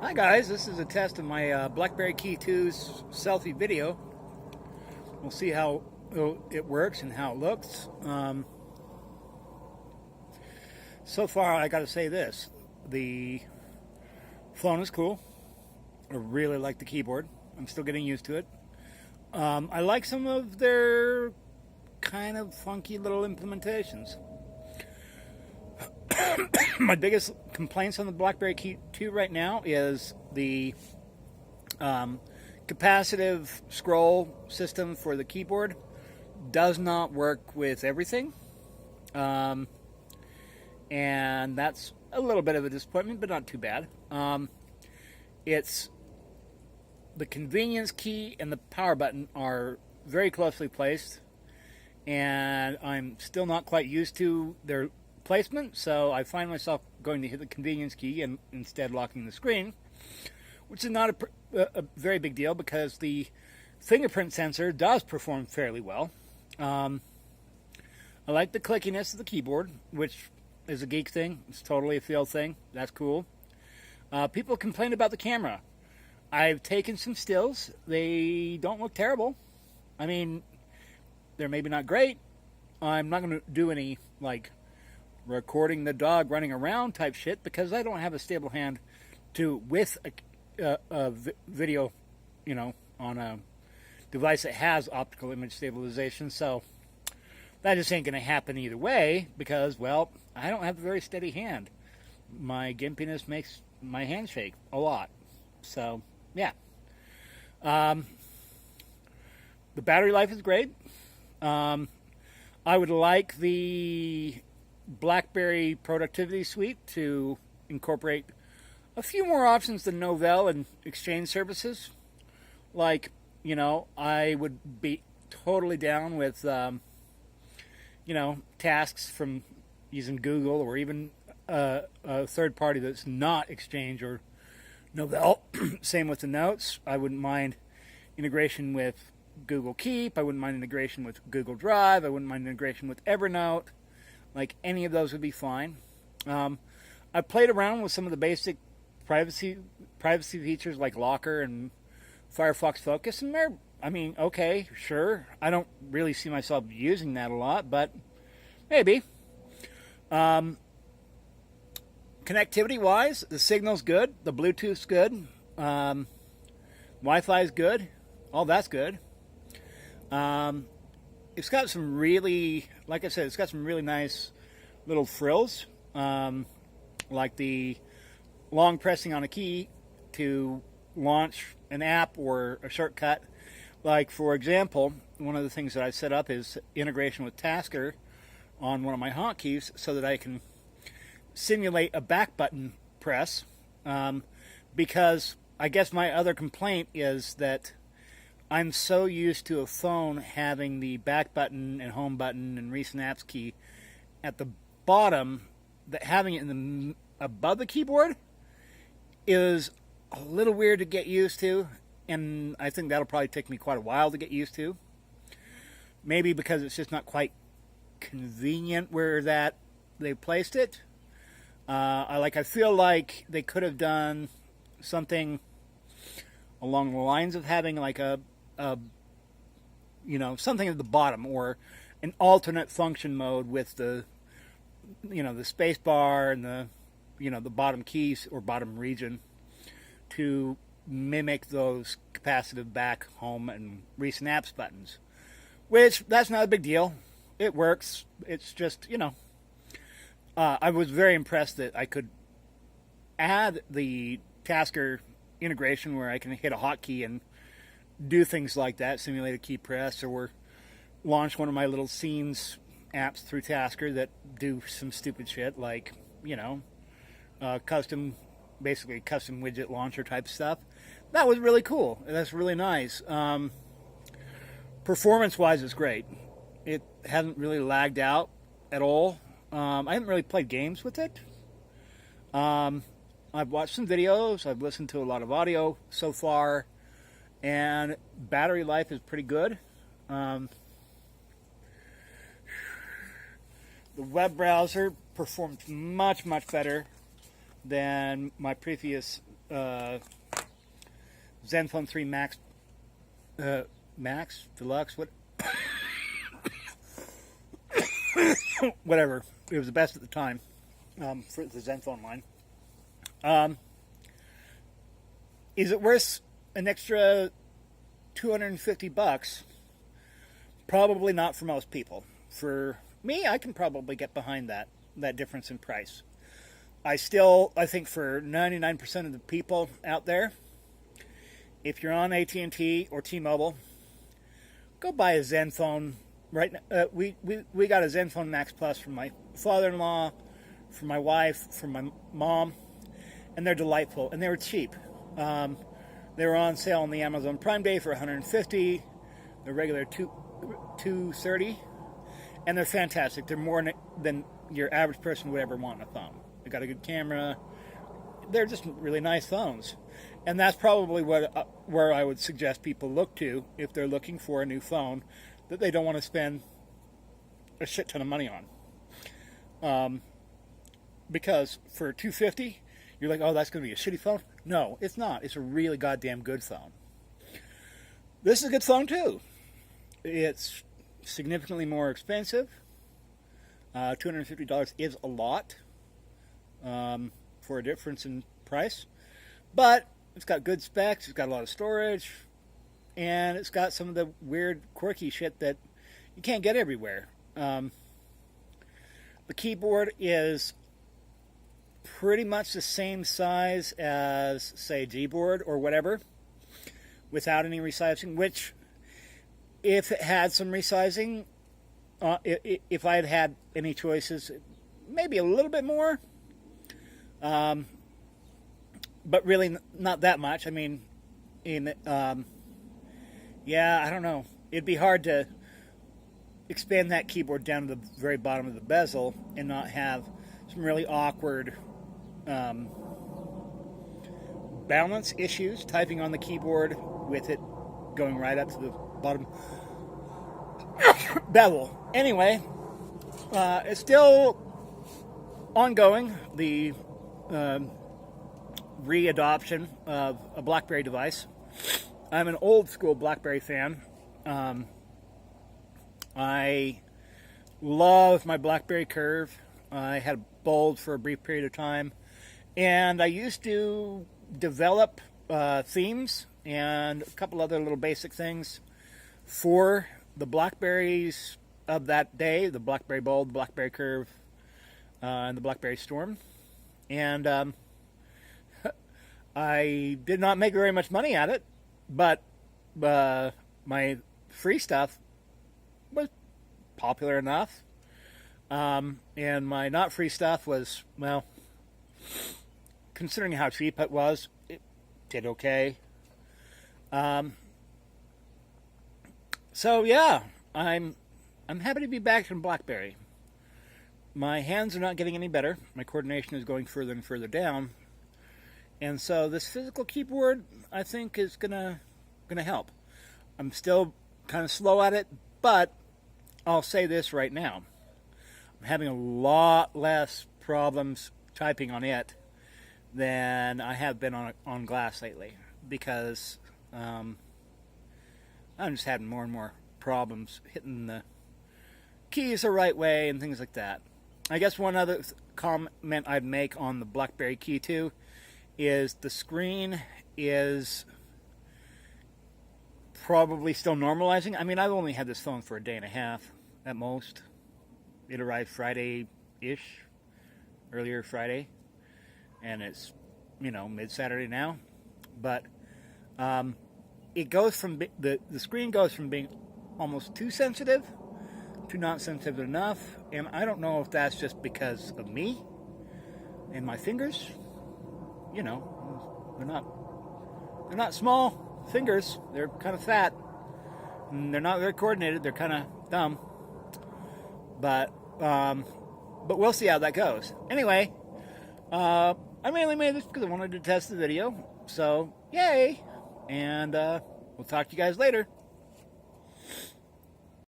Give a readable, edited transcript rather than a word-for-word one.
Hi guys, this is a test of my BlackBerry Key2's selfie video. We'll see how it works and how it looks. So far, I gotta say this. The phone is cool. I really like the keyboard. I'm still getting used to it. I like some of their kind of funky little implementations. My biggest complaints on the BlackBerry Key2 right now is the capacitive scroll system for the keyboard does not work with everything. And that's a little bit of a disappointment, but not too bad. It's the convenience key and the power button are very closely placed, and I'm still not quite used to their placement, so I find myself going to hit the convenience key and instead locking the screen, which is not a very big deal because the fingerprint sensor does perform fairly well. I like the clickiness of the keyboard, which is a geek thing. It's totally a feel thing. That's cool. People complain about the camera. I've taken some stills. They don't look terrible. I mean, they're maybe not great. I'm not going to do any, like, recording the dog running around type shit because I don't have a stable hand to with a video, on a device that has optical image stabilization. So that just ain't going to happen either way because, well, I don't have a very steady hand. My gimpiness makes my hand shake a lot. So, yeah. The battery life is great. I would like the BlackBerry productivity suite to incorporate a few more options than Novell and Exchange services. Like, I would be totally down with, tasks from using Google or even a third party that's not Exchange or Novell. Same with the notes. I wouldn't mind integration with Google Keep. I wouldn't mind integration with Google Drive. I wouldn't mind integration with Evernote. Like, any of those would be fine. I played around with some of the basic privacy features like Locker and Firefox Focus, and they're, okay, sure. I don't really see myself using that a lot, but maybe. Connectivity-wise, the signal's good. The Bluetooth's good. Wi-Fi's good. All that's good. It's got some really, like I said, it's got some really nice little frills, like the long pressing on a key to launch an app or a shortcut. Like, for example, one of the things that I set up is integration with Tasker on one of my hotkeys so that I can simulate a back button press, because I guess my other complaint is that I'm so used to a phone having the back button and home button and recent apps key at the bottom that having it in above the keyboard is a little weird to get used to, and I think that'll probably take me quite a while to get used to. Maybe because it's just not quite convenient where that they placed it. I feel like they could have done something along the lines of having like something at the bottom or an alternate function mode with the space bar and the bottom keys or bottom region to mimic those capacitive back, home, and recent apps buttons. Which, that's not a big deal. It works. It's just, I was very impressed that I could add the Tasker integration where I can hit a hotkey and do things like that, simulate a key press, or launch one of my little scenes apps through Tasker that do some stupid shit like, custom widget launcher type stuff. That was really cool. That's really nice. Performance-wise, it's great. It hasn't really lagged out at all. I haven't really played games with it. I've watched some videos. I've listened to a lot of audio so far. And battery life is pretty good. The web browser performs much, much better than my previous Zenfone 3 Max, Deluxe, whatever. It was the best at the time for the Zenfone line. Is it worth an extra $250? Probably not for most people. For me, I can probably get behind that difference in price. I think for 99% of the people out there, if you're on AT&T or T-Mobile, go buy a Zenfone. Right now, we got a Zenfone Max Plus from my father-in-law, from my wife, from my mom, and they're delightful, and they were cheap. They were on sale on the Amazon Prime Day for $150, the regular $230, and they're fantastic. They're more than your average person would ever want in a phone. They got a good camera. They're just really nice phones, and that's probably where I would suggest people look to if they're looking for a new phone that they don't want to spend a shit ton of money on. Because for $250, you're like, oh, that's going to be a shitty phone? No, it's not. It's a really goddamn good phone. This is a good phone, too. It's significantly more expensive. $250 is a lot for a difference in price. But it's got good specs. It's got a lot of storage. And it's got some of the weird, quirky shit that you can't get everywhere. The keyboard is pretty much the same size as, say, Gboard or whatever, without any resizing, which, if it had some resizing, if I had had any choices, maybe a little bit more, but really not that much. I mean, yeah, I don't know. It'd be hard to expand that keyboard down to the very bottom of the bezel and not have some really awkward balance issues typing on the keyboard with it going right up to the bottom bevel. Anyway, it's still ongoing, the re-adoption of a BlackBerry device. I'm an old school BlackBerry fan. I love my BlackBerry Curve. I had a Bold for a brief period of time, and I used to develop themes and a couple other little basic things for the BlackBerries of that day, the BlackBerry Bold, BlackBerry Curve, and the BlackBerry Storm. And I did not make very much money at it, but my free stuff was popular enough. And my not free stuff was, well, considering how cheap it was, it did okay. So yeah, I'm happy to be back in BlackBerry. My hands are not getting any better. My coordination is going further and further down. And so this physical keyboard, I think, is gonna help. I'm still kind of slow at it, but I'll say this right now. I'm having a lot less problems typing on it than I have been on glass lately, because I'm just having more and more problems hitting the keys the right way and things like that. I guess one other comment I'd make on the BlackBerry Key2 is the screen is probably still normalizing. I mean, I've only had this phone for a day and a half at most. It arrived Friday-ish, earlier Friday, and it's, mid-Saturday now. But it goes from the screen goes from being almost too sensitive to not sensitive enough, and I don't know if that's just because of me and my fingers. They're not small fingers. They're kind of fat, and they're not very coordinated. They're kind of dumb. But we'll see how that goes. Anyway, I mainly made this because I wanted to test the video. So, yay! And we'll talk to you guys later.